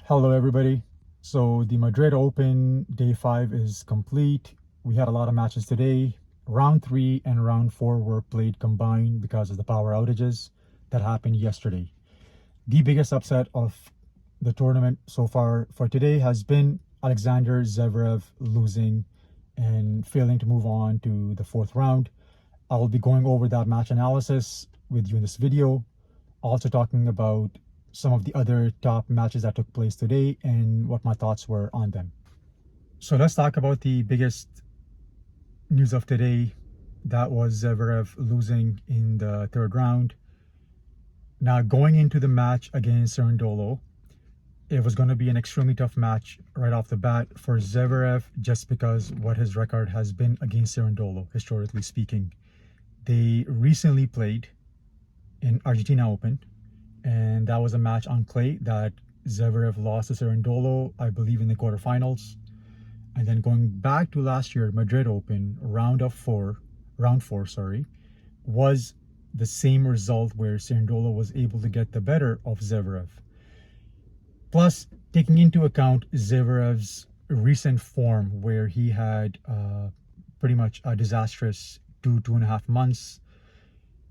Hello, everybody. So the Madrid Open Day 5 is complete. We had a lot of matches today. Round 3 and Round 4 were played combined because of the power outages that happened yesterday. The biggest upset of the tournament so far for today has been Alexander Zeverev losing and failing to move on to the 4th round. I will be going over that match analysis with you in this video, also talking about some of the other top matches that took place today and what my thoughts were on them. So let's talk about the biggest news of today. That was Zeverev losing in the 3rd round. Now, going into the match against Cerundolo, it was going to be an extremely tough match right off the bat for Zeverev, just because what his record has been against Cerundolo, historically speaking. They recently played in Argentina Open, and that was a match on clay that Zeverev lost to Cerundolo, I believe, in the quarterfinals. And then going back to last year, Madrid Open, round 4, was the same result where Cerundolo was able to get the better of Zeverev. Plus, taking into account Zeverev's recent form, where he had pretty much a disastrous 2.5 months,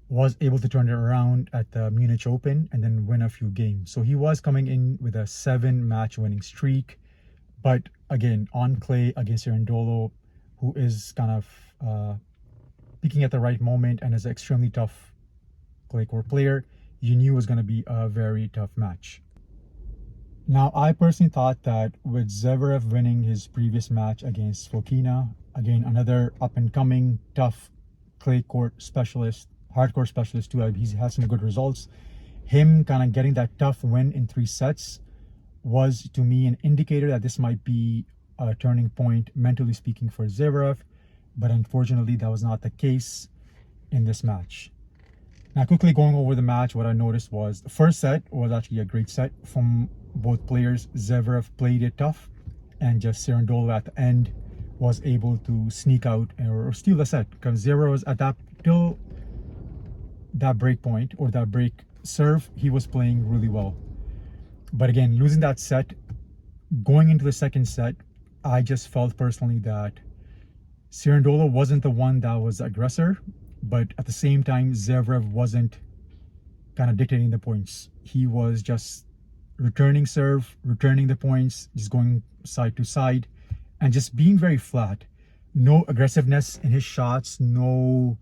was able to turn it around at the Munich Open and then win a few games. So he was coming in with a 7-match winning streak. But again, on clay against Cerundolo, who is kind of peaking at the right moment and is an extremely tough clay court player, you knew it was going to be a very tough match. Now, I personally thought that with Zeverev winning his previous match against Fokina, again, another up-and-coming, tough clay court specialist, hardcore specialist too, he's had some good results. Him kind of getting that tough win in 3 sets was, to me, an indicator that this might be a turning point, mentally speaking, for Zeverev. But unfortunately, that was not the case in this match. Now, quickly going over the match, what I noticed was the first set was actually a great set from both players. Zeverev played it tough, and just Cerundolo at the end was able to sneak out or steal the set, because Zeverev was at that, till that break point or that break serve, he was playing really well. But again, losing that set, going into the second set, I just felt personally that Cerundolo wasn't the one that was the aggressor, but at the same time, Zeverev wasn't kind of dictating the points. He was just returning serve, returning the points, just going side to side, and just being very flat. No aggressiveness in his shots, no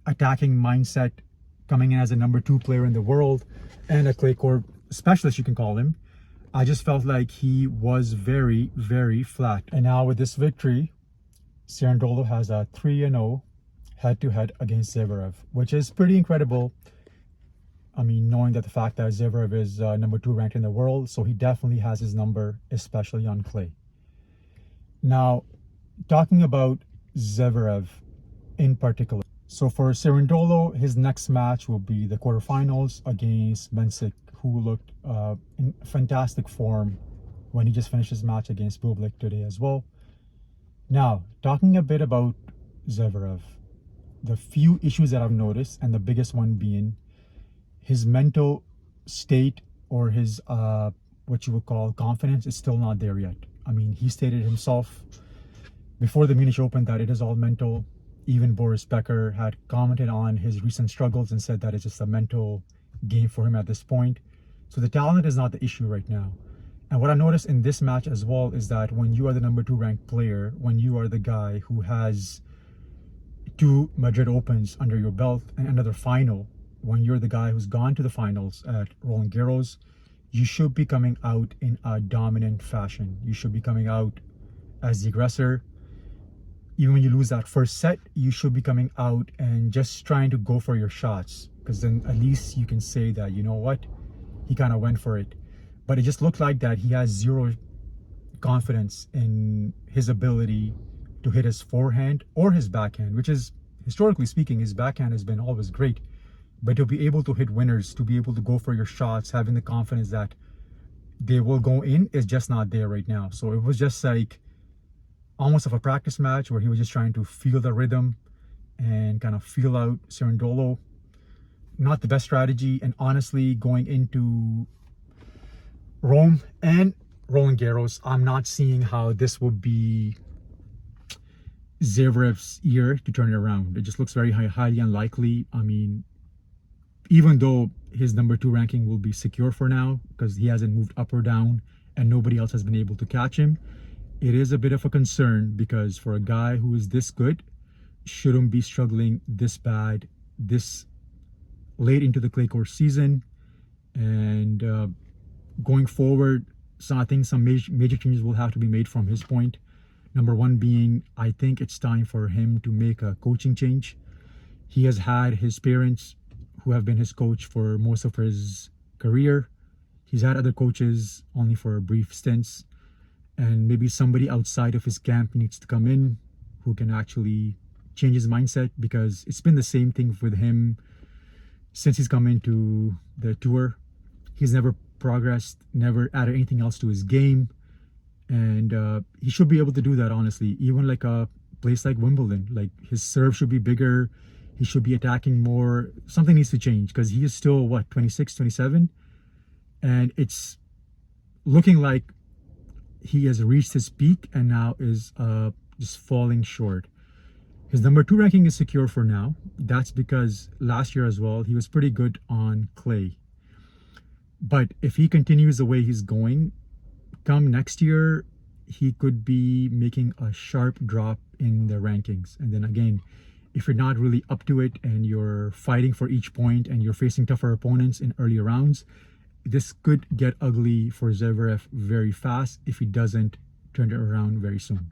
attacking mindset, coming in as a number 2 player in the world and a clay court specialist, you can call him. I just felt like he was very, very flat. And now with this victory, Cerundolo has a 3-0 head-to-head against Zeverev, which is pretty incredible. I mean, knowing that the fact that Zeverev is number 2 ranked in the world, so he definitely has his number, especially on clay. Now, talking about Zeverev in particular. So for Cerundolo, his next match will be the quarterfinals against Mensik, who looked in fantastic form when he just finished his match against Bublik today as well. Now, talking a bit about Zeverev, the few issues that I've noticed, and the biggest one being his mental state, or his what you would call confidence, is still not there yet. I mean, he stated himself before the Munich Open that it is all mental. Even Boris Becker had commented on his recent struggles and said that it's just a mental game for him at this point. So the talent is not the issue right now. And what I noticed in this match as well is that when you are the number 2 ranked player, when you are the guy who has 2 Madrid Opens under your belt and another final, when you're the guy who's gone to the finals at Roland Garros, you should be coming out in a dominant fashion. You should be coming out as the aggressor. Even when you lose that first set, you should be coming out and just trying to go for your shots, because then at least you can say that, you know what, he kind of went for it. But it just looked like that he has zero confidence in his ability to hit his forehand or his backhand, which is, historically speaking, his backhand has been always great. But to be able to hit winners, to be able to go for your shots, having the confidence that they will go in, is just not there right now. So it was just like almost of a practice match where he was just trying to feel the rhythm and kind of feel out Cerundolo. Not the best strategy, and honestly, going into Rome and Roland Garros, I'm not seeing how this will be Zeverev's year to turn it around. It just looks very highly unlikely. I mean, even though his number 2 ranking will be secure for now because he hasn't moved up or down and nobody else has been able to catch him, it is a bit of a concern because for a guy who is this good, shouldn't be struggling this bad this late into the clay court season. And going forward, so I think some major changes will have to be made from his point. Number one being, I think it's time for him to make a coaching change. He has had his parents who have been his coach for most of his career. He's had other coaches only for brief stints. And maybe somebody outside of his camp needs to come in who can actually change his mindset, because it's been the same thing with him since he's come into the tour. He's never progressed, never added anything else to his game. And he should be able to do that, honestly. Even like a place like Wimbledon, like his serve should be bigger. He should be attacking more. Something needs to change because he is still, 26, 27? And it's looking like he has reached his peak and now is just falling short. His number 2 ranking is secure for now. That's because last year as well, he was pretty good on clay. But if he continues the way he's going, come next year, he could be making a sharp drop in the rankings. And then again, if you're not really up to it and you're fighting for each point and you're facing tougher opponents in early rounds, this could get ugly for Zeverev very fast if he doesn't turn it around very soon.